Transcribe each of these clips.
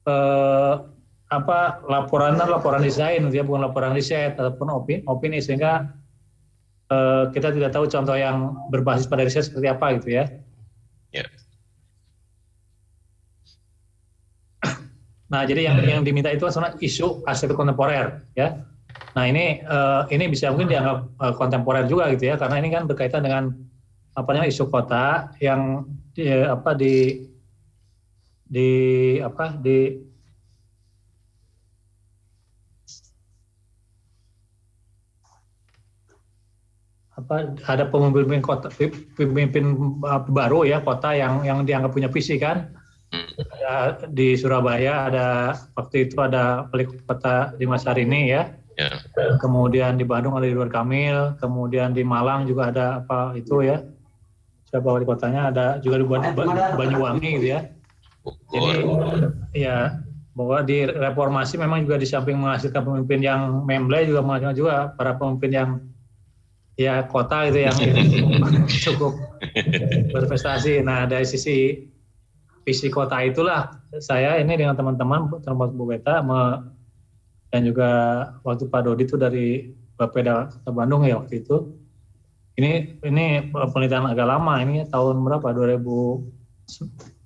eh, laporan desain, ya, bukan laporan riset ataupun opini, sehingga kita tidak tahu contoh yang berbasis pada riset seperti apa gitu ya. Ya. Nah, jadi yang diminta itu sebenarnya isu arsitektur kontemporer, ya. Nah, ini bisa mungkin dianggap kontemporer juga gitu ya, karena ini kan berkaitan dengan isu kota yang ada pemimpin baru ya, kota yang dianggap punya visi kan. Di Surabaya waktu itu ada wali kota Dimas Harini ya. Kemudian di Bandung ada Ridwan Kamil, kemudian di Malang juga ada ya. Siapa wali kotanya, ada juga di Banyuwangi gitu ya. Jadi ya, bahwa di reformasi memang juga di samping menghasilkan pemimpin yang memble, juga menghasilkan juga para pemimpin yang ya kota gitu yang cukup berprestasi. Nah, dari sisi visi kota itulah saya ini dengan teman-teman termasuk Bu Beta dan juga waktu Pak Dodi itu dari Bapeda Kota Bandung ya waktu itu. Ini penelitian agak lama, ini tahun berapa? 2000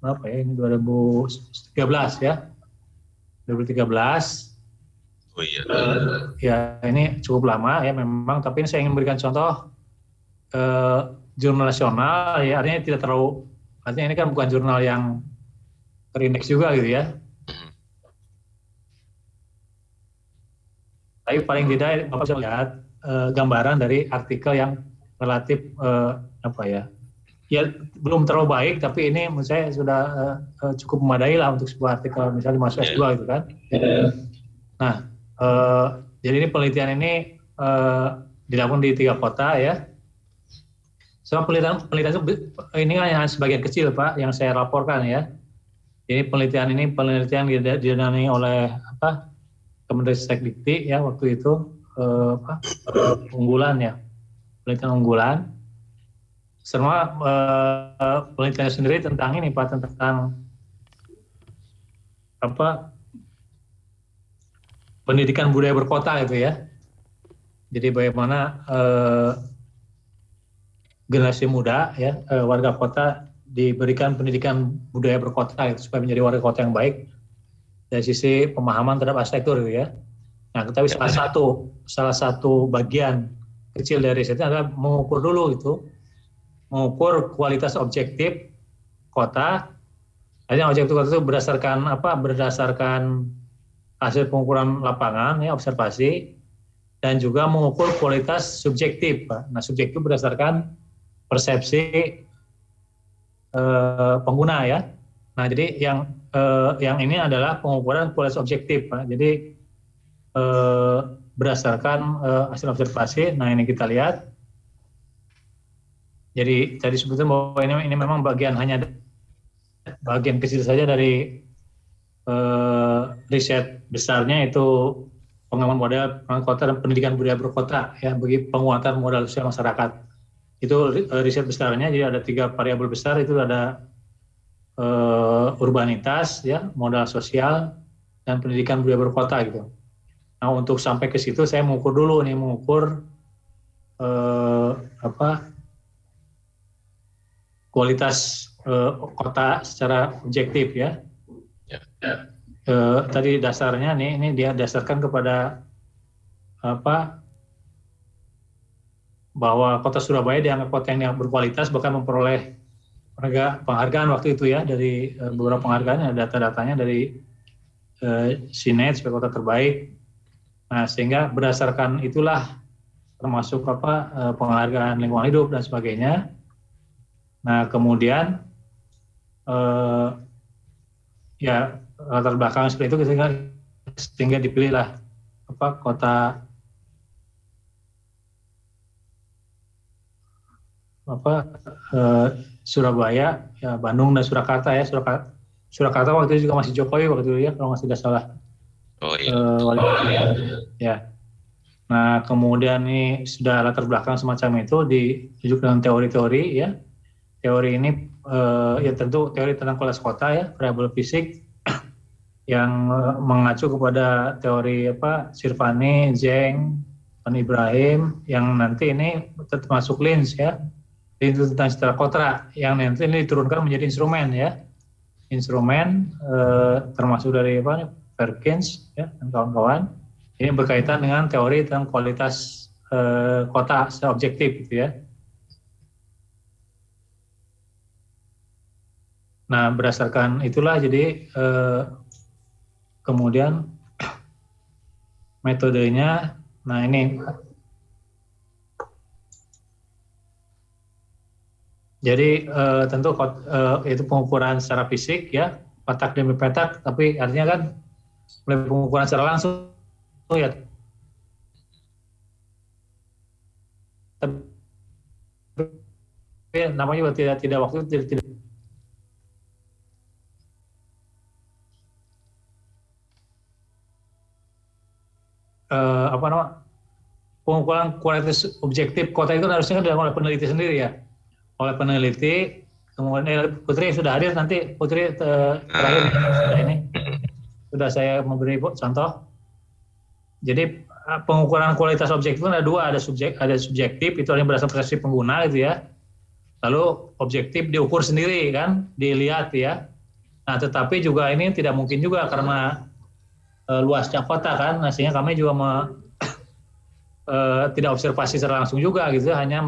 berapa ya? Ini 2013 ya. 2013. Oh iya. Ya ini cukup lama ya memang, tapi ini saya ingin berikan contoh jurnal nasional ya, artinya ini kan bukan jurnal yang terindeks juga gitu ya. Tapi paling tidak Bapak bisa lihat gambaran dari artikel yang relatif ya belum terlalu baik, tapi ini menurut saya sudah cukup memadai lah untuk sebuah artikel misalnya masuk S2 gitu kan. Nah, jadi ini penelitian ini dilakukan di 3 kota ya. Soal penelitian ini hanya sebagian kecil Pak yang saya laporkan ya. Jadi penelitian didanai oleh Kementerian Ristek-Dikti ya waktu itu, unggulan ya, penelitian unggulan. Semua penelitiannya sendiri tentang ini Pak, tentang pendidikan budaya berkota gitu ya. Jadi bagaimana generasi muda ya, warga kota diberikan pendidikan budaya berkota gitu, supaya menjadi warga kota yang baik dari sisi pemahaman terhadap arsitektur gitu ya. Nah, tapi salah satu bagian kecil dari risetnya adalah mengukur dulu gitu, mengukur kualitas objektif kota. Artinya objektif kota itu berdasarkan hasil pengukuran lapangan ya, observasi, dan juga mengukur kualitas subjektif Pak. Nah, subjektif berdasarkan persepsi pengguna ya. Nah, jadi yang ini adalah pengukuran kualitas objektif Pak. Jadi berdasarkan hasil observasi. Nah, ini kita lihat. Jadi tadi sebutkan bahwa ini memang bagian kecil saja dari riset besarnya, itu pengembangan model kota dan pendidikan budaya berkota ya, bagi penguatan modal sosial masyarakat. Itu riset besarnya. Jadi ada 3 variabel besar, itu ada urbanitas ya, modal sosial, dan pendidikan budaya berkota gitu. Nah, untuk sampai ke situ saya mengukur kualitas kota secara objektif ya. Tadi dasarnya ini dia dasarkan kepada bahwa kota Surabaya dianggap kota yang berkualitas, bahkan memperoleh penghargaan waktu itu ya, dari beberapa penghargaan, ada data-datanya dari Sinet sebagai kota terbaik. Nah, sehingga berdasarkan itulah termasuk penghargaan lingkungan hidup dan sebagainya. Nah, kemudian ya latar belakang seperti itu sehingga dipilihlah kota Surabaya, ya, Bandung dan Surakarta ya. Surakarta waktu itu juga masih Jokowi waktu itu ya, kalau nggak salah. Oh iya. Wali kota ya. Nah, kemudian ini sudah latar belakang semacam itu dirujuk dengan teori-teori ya. Teori ini ya tentu teori tentang kualitas kota ya, variabel fisik yang mengacu kepada teori Sirvani, Zheng, Van Ibrahim, yang nanti ini termasuk Linz ya, itu tentang citra kota yang nanti ini diturunkan menjadi instrumen ya, termasuk dari Perkins ya dan kawan-kawan. Ini berkaitan dengan teori tentang kualitas kota secara objektif gitu ya. Nah berdasarkan itulah jadi kemudian metodenya, nah ini jadi tentu itu pengukuran secara fisik ya, petak demi petak, tapi artinya kan oleh pengukuran secara langsung ya. Tapi namanya juga tidak waktu tidak pengukuran kualitas objektif kota itu harusnya dilakukan oleh peneliti sendiri ya, oleh peneliti. Kemudian Putri sudah hadir, nanti Putri terakhir ini sudah saya memberi contoh. Jadi pengukuran kualitas objektif itu ada dua, ada subjektif itu yang berdasarkan persepsi pengguna gitu ya, lalu objektif diukur sendiri kan, dilihat ya. Nah tetapi juga ini tidak mungkin juga karena luasnya kota kan, nah, sehingga kami juga tidak observasi secara langsung juga gitu, hanya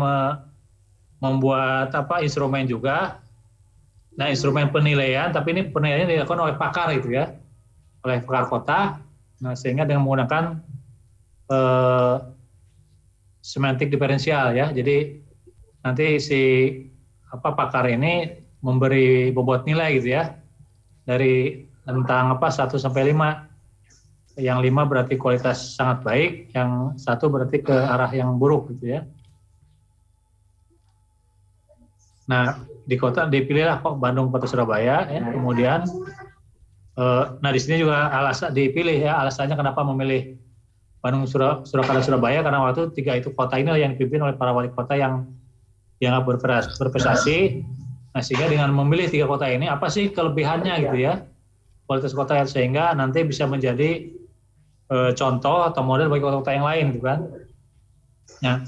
membuat instrumen juga. Nah instrumen penilaian, tapi ini penilaian dilakukan oleh pakar gitu ya, oleh pakar kota. Nah sehingga dengan menggunakan semantik diferensial ya, jadi nanti si pakar ini memberi bobot nilai gitu ya, dari tentang 1 sampai 5. Yang 5 berarti kualitas sangat baik, yang 1 berarti ke arah yang buruk gitu ya. Nah di kota dipilihlah kok Bandung, Kota Surabaya ya. Kemudian nah di sini juga dipilih ya, alasannya kenapa memilih Bandung, Surakarta, Surabaya, karena waktu 3 itu kota ini yang dipimpin oleh para wali kota yang berprestasi. Nah sehingga dengan memilih 3 kota ini apa sih kelebihannya gitu ya, kualitas kota, sehingga nanti bisa menjadi contoh atau model bagi kota-kota yang lain gitu kan. Nah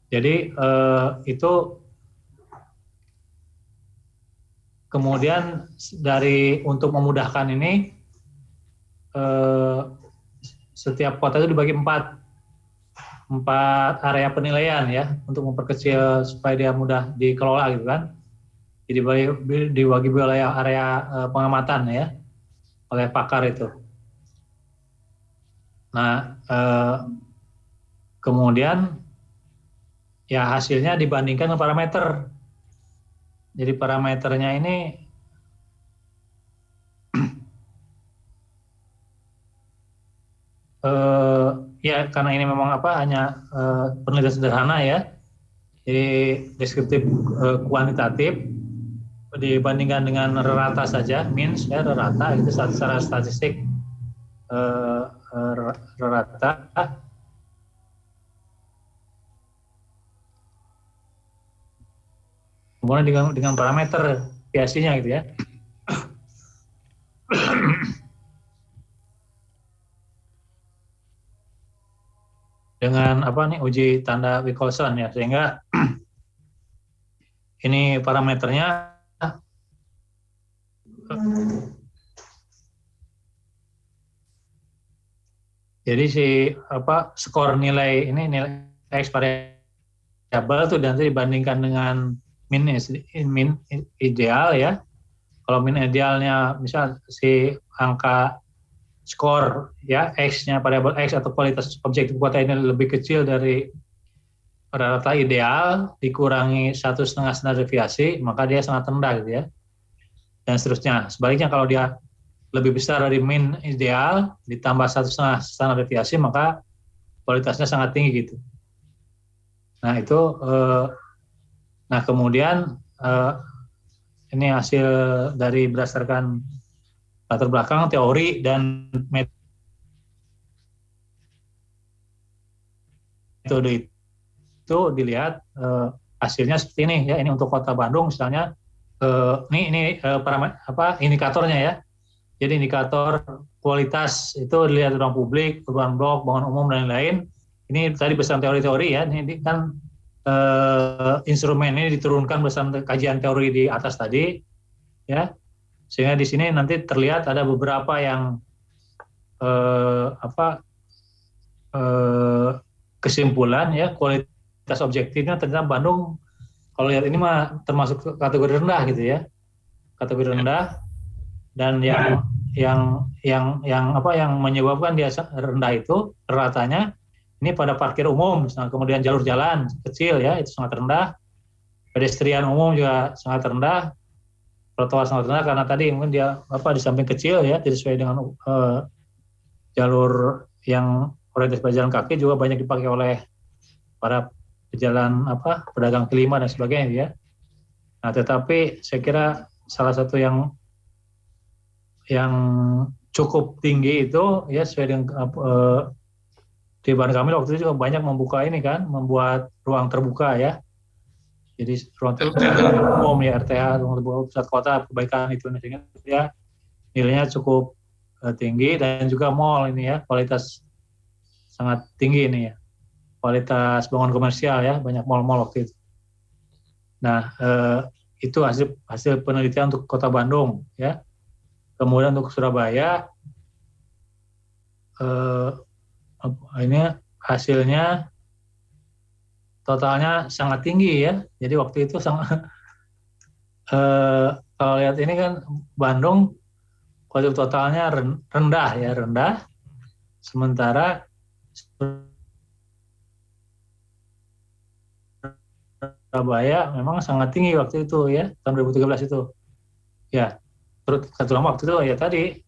jadi itu kemudian untuk memudahkan ini setiap kota itu dibagi 4 area penilaian ya, untuk memperkecil supaya dia mudah dikelola gitu kan. Jadi dibagi wilayah area pengamatan ya oleh pakar itu. Nah kemudian ya hasilnya dibandingkan dengan parameter. Jadi parameternya ini ya karena ini memang hanya penelitian sederhana ya, jadi deskriptif kuantitatif, dibandingkan dengan rata saja, means ya, rata itu secara statistik rata. Kemudian dengan parameter biasanya gitu ya. Dengan uji tanda Wicholson ya, sehingga ini parameternya jadi skor nilai X variabel itu nanti dibandingkan dengan min ideal ya. Kalau min idealnya misal si angka skor ya X-nya variabel X atau kualitas objektif kota ini lebih kecil dari rata ideal, dikurangi 1,5 standar deviasi, maka dia sangat rendah gitu ya. Dan seterusnya. Sebaliknya kalau dia lebih besar dari min ideal ditambah 1,5 standar deviasi, maka kualitasnya sangat tinggi gitu. Nah itu nah kemudian ini hasil dari berdasarkan latar belakang teori dan metode itu dilihat hasilnya seperti ini ya. Ini untuk kota Bandung misalnya indikatornya ya. Jadi indikator kualitas itu dilihat ruang publik, ruang blok, bangunan umum dan lain-lain. Ini tadi bersama teori-teori ya. Ini kan instrumen ini diturunkan bersama kajian teori di atas tadi, ya. Sehingga di sini nanti terlihat ada beberapa yang kesimpulan ya, kualitas objektifnya ternyata Bandung kalau lihat ini mah termasuk kategori rendah gitu ya, kategori rendah. Dan yang menyebabkan dia rendah itu ratanya ini pada parkir umum, kemudian jalur jalan kecil ya itu sangat rendah, pedestrian umum juga sangat rendah, trotoar sangat rendah karena tadi mungkin dia di samping kecil ya tidak sesuai dengan jalur yang orientasi pejalan kaki juga banyak dipakai oleh para pejalan pedagang kaki lima dan sebagainya ya. Nah tetapi saya kira salah satu yang cukup tinggi itu ya sesuai dengan di Ridwan Kamil waktu itu juga banyak membuat ruang terbuka ya. Jadi ruang terbuka umum ya RTH, ruang terbuka pusat kota, perbaikan itu ya nilainya cukup tinggi dan juga mall ini ya kualitas sangat tinggi ini ya. Kualitas bangunan komersial ya, banyak mall-mall waktu itu. Nah, itu hasil penelitian untuk Kota Bandung ya. Kemudian untuk Surabaya, ini hasilnya totalnya sangat tinggi ya. Jadi waktu itu sangat kalau lihat ini kan Bandung kualitas totalnya rendah. Sementara Surabaya memang sangat tinggi waktu itu ya, tahun 2013 itu. Ya. Terutama waktu itu ya tadi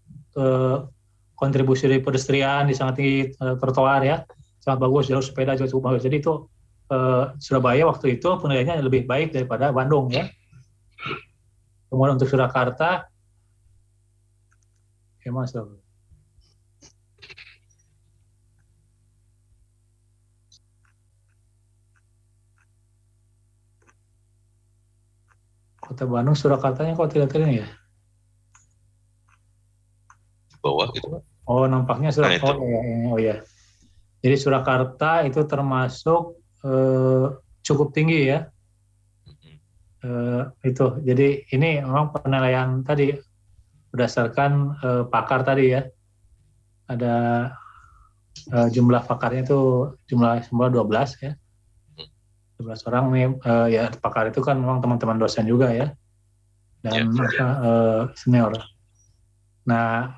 kontribusi dari pedestrian di sangat tinggi, trotoar ya sangat bagus, jalur sepeda juga cukup bagus. Jadi itu Surabaya waktu itu penilaiannya lebih baik daripada Bandung ya. Kemudian untuk Surakarta, Kota Bandung Surakartanya kok tidak ini ya? Bawah gitu. Oh nampaknya Surakarta. Oh ya. Jadi Surakarta itu termasuk cukup tinggi ya. Itu. Jadi ini memang penilaian tadi berdasarkan pakar tadi ya. Ada jumlah pakarnya itu jumlah 12 ya. 12 orang nih ya pakar itu kan memang teman-teman dosen juga ya. Dan senior. Nah,